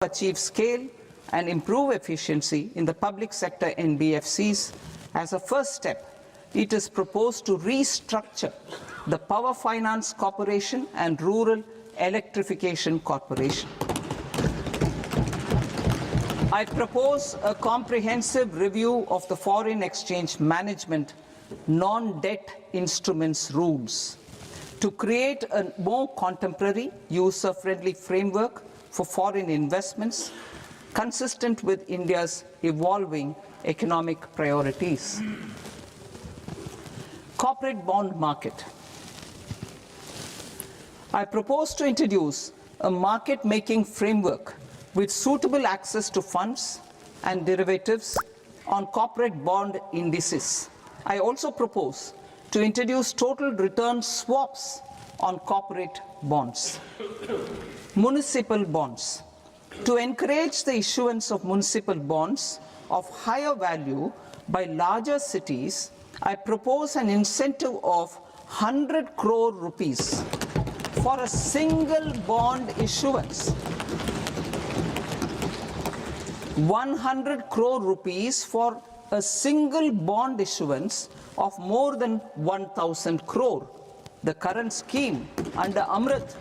achieve scale and improve efficiency in the public sector NBFCs. As a first step, it is proposed to restructure the Power Finance Corporation and Rural Electrification Corporation. I propose a comprehensive review of the foreign exchange management non-debt instruments rules to create a more contemporary, user-friendly framework for foreign investments consistent with India's evolving economic priorities. Corporate bond market. I propose to introduce a market-making framework with suitable access to funds and derivatives on corporate bond indices. I also propose to introduce total return swaps on corporate bonds. Municipal bonds. To encourage the issuance of municipal bonds of higher value by larger cities, I propose an incentive of 100 crore rupees for a single bond issuance. 100 crore rupees for a single bond issuance of more than 1,000 crore. The current scheme under Amrit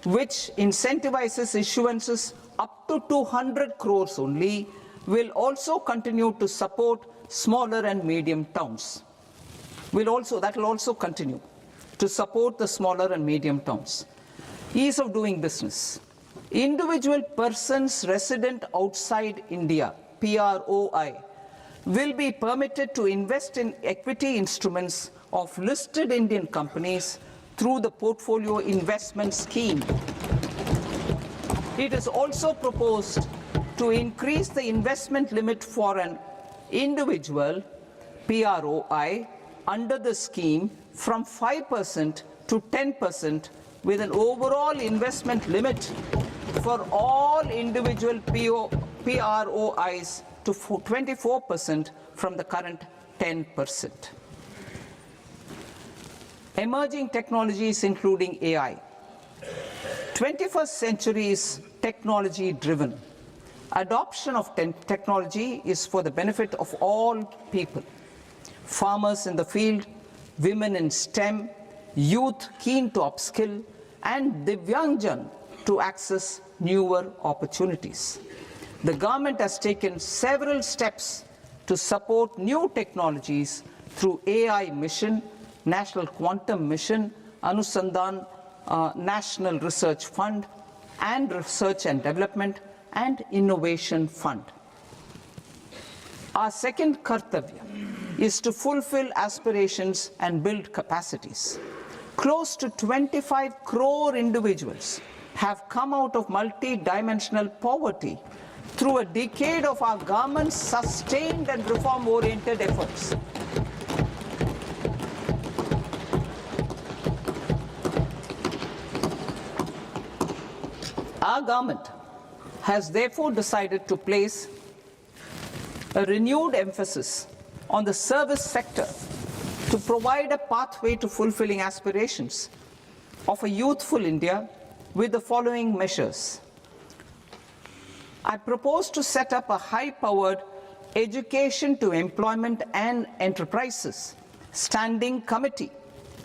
which incentivizes issuances up to 200 crores only, will also continue to support smaller and medium towns. That will also continue to support the smaller and medium towns. Ease of doing business. Individual persons resident outside India, PROI, will be permitted to invest in equity instruments of listed Indian companies through the Portfolio Investment Scheme. It is also proposed to increase the investment limit for an individual PROI under the scheme from 5% to 10%, with an overall investment limit for all individual PROIs to 24% from the current 10%. Emerging technologies including AI. 21st century is technology driven. Adoption of technology is for the benefit of all people. Farmers in the field, women in STEM, youth keen to upskill, and Divyangjan to access newer opportunities. The government has taken several steps to support new technologies through AI Mission, National Quantum Mission, Anusandhan National Research Fund, and Research and Development and Innovation Fund. Our second kartavya is to fulfill aspirations and build capacities. Close to 25 crore individuals have come out of multi-dimensional poverty through a decade of our government's sustained and reform-oriented efforts. Our government has therefore decided to place a renewed emphasis on the service sector to provide a pathway to fulfilling aspirations of a youthful India with the following measures. I propose to set up a high-powered Education to Employment and Enterprises Standing Committee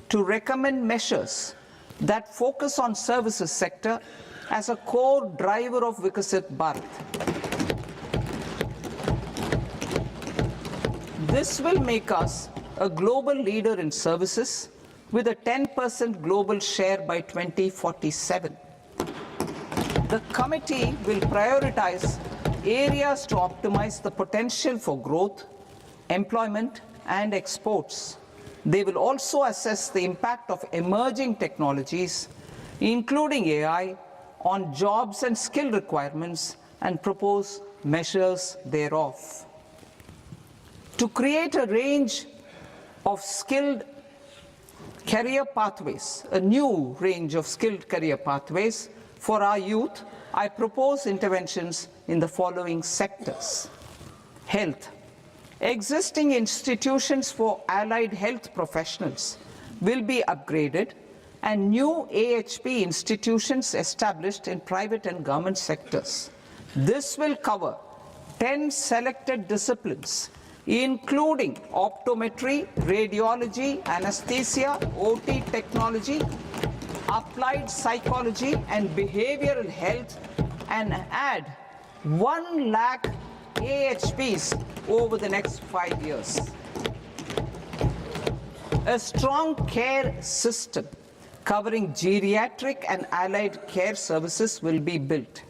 to recommend measures that focus on services sector as a core driver of Vikasit Bharat. This will make us a global leader in services with a 10% global share by 2047. The committee will prioritize areas to optimize the potential for growth, employment, and exports. They will also assess the impact of emerging technologies, including AI, on jobs and skill requirements and propose measures thereof. To create a range of skilled career pathways, a new range of skilled career pathways for our youth, I propose interventions in the following sectors. Health. Existing institutions for allied health professionals will be upgraded and new AHP institutions established in private and government sectors. This will cover 10 selected disciplines, including optometry, radiology, anesthesia, OT technology, applied psychology and behavioral health, and add 1 lakh AHPs over the next 5 years. A strong care system covering geriatric and allied care services will be built.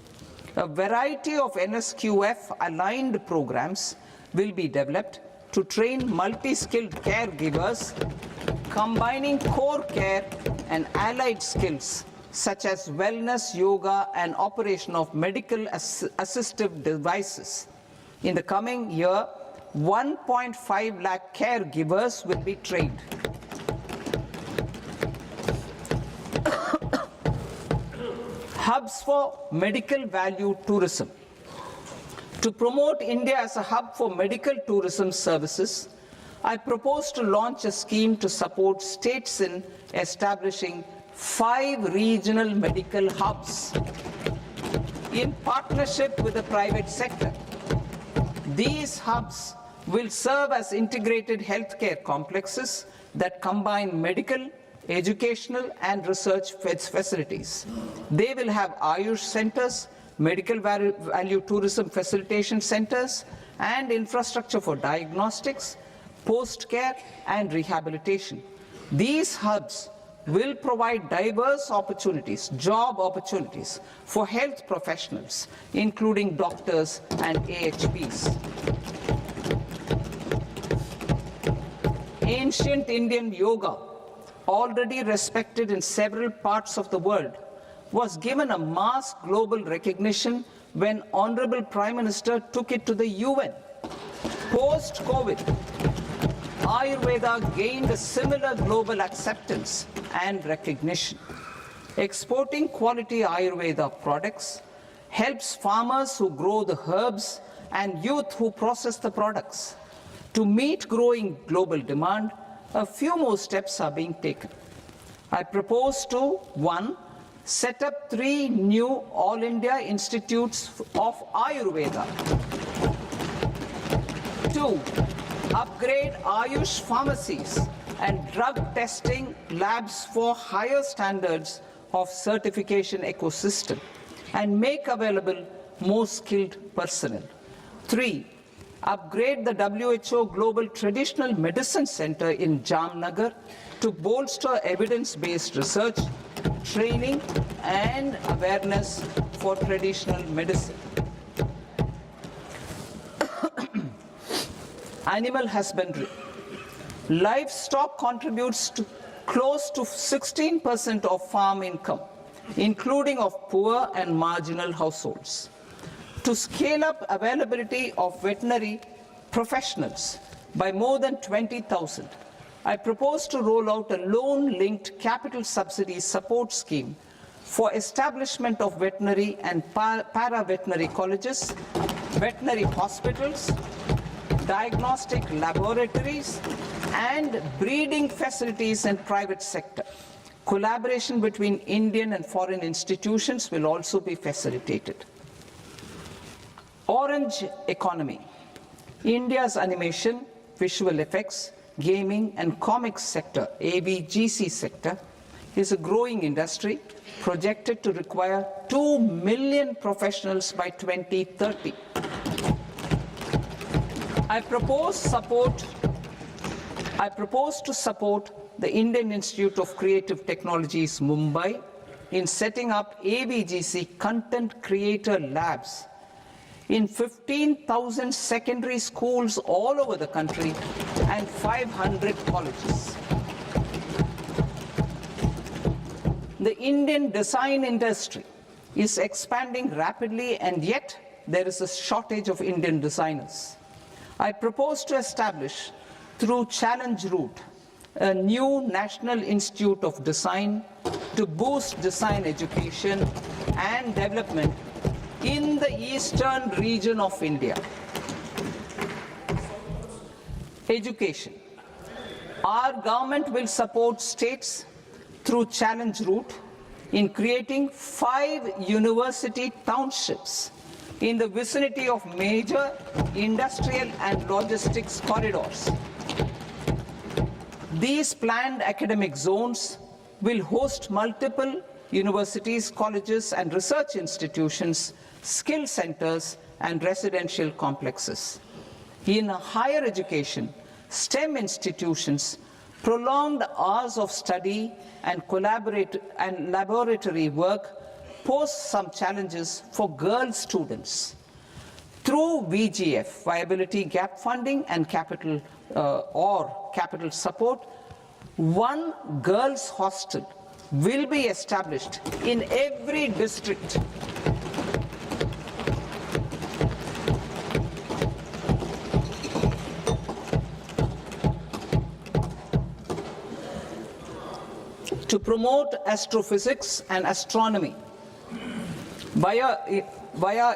A variety of NSQF-aligned programs will be developed to train multi-skilled caregivers, combining core care and allied skills such as wellness, yoga, and operation of medical assistive devices. In the coming year, 1.5 lakh caregivers will be trained. Hubs for medical value tourism. To promote India as a hub for medical tourism services, I propose to launch a scheme to support states in establishing 5 regional medical hubs in partnership with the private sector. These hubs will serve as integrated healthcare complexes that combine medical, educational, and research facilities. They will have Ayush centers, medical value tourism facilitation centers, and infrastructure for diagnostics, post-care, and rehabilitation. These hubs will provide diverse opportunities, job opportunities for health professionals, including doctors and AHPs. Ancient Indian yoga, already respected in several parts of the world, was given a mass global recognition when Honorable Prime Minister took it to the UN. Post-COVID, Ayurveda gained a similar global acceptance and recognition. Exporting quality Ayurveda products helps farmers who grow the herbs and youth who process the products. To meet growing global demand, a few more steps are being taken. I propose to 1. Set up 3 new All India Institutes of Ayurveda. 2. Upgrade Ayush pharmacies and drug testing labs for higher standards of certification ecosystem and make available more skilled personnel. 3. Upgrade the WHO Global Traditional Medicine Center in Jamnagar to bolster evidence-based research, training, and awareness for traditional medicine. Animal husbandry. Livestock contributes to close to 16% of farm income, including of poor and marginal households. To scale up availability of veterinary professionals by more than 20,000, I propose to roll out a loan-linked capital subsidy support scheme for establishment of veterinary and para-veterinary colleges, veterinary hospitals, diagnostic laboratories, and breeding facilities in private sector. Collaboration between Indian and foreign institutions will also be facilitated. Orange economy. India's animation, visual effects, gaming and comics sector, AVGC sector, is a growing industry projected to require 2 million professionals by 2030. I propose to support the Indian Institute of Creative Technologies, Mumbai, in setting up AVGC content creator labs in 15,000 secondary schools all over the country and 500 colleges. The Indian design industry is expanding rapidly, and yet there is a shortage of Indian designers. I propose to establish, through Challenge Route, a new National Institute of Design to boost design education and development in the eastern region of India. Education. Our government will support states through challenge route in creating 5 university townships in the vicinity of major industrial and logistics corridors. These planned academic zones will host multiple universities, colleges, and research institutions, skill centers, and residential complexes. In higher education, STEM institutions, prolonged hours of study and laboratory work pose some challenges for girl students. Through VGF, Viability Gap Funding and capital support, one girls' hostel will be established in every district. To promote astrophysics and astronomy via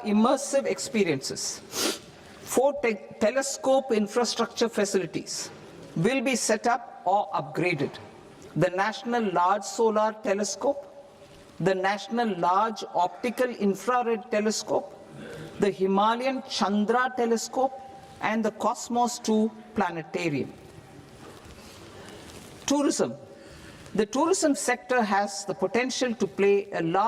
immersive experiences. 4 telescope infrastructure facilities will be set up or upgraded. The National Large Solar Telescope, the National Large Optical Infrared Telescope, the Himalayan Chandra Telescope, and the Cosmos 2 Planetarium. Tourism. The tourism sector has the potential to play a large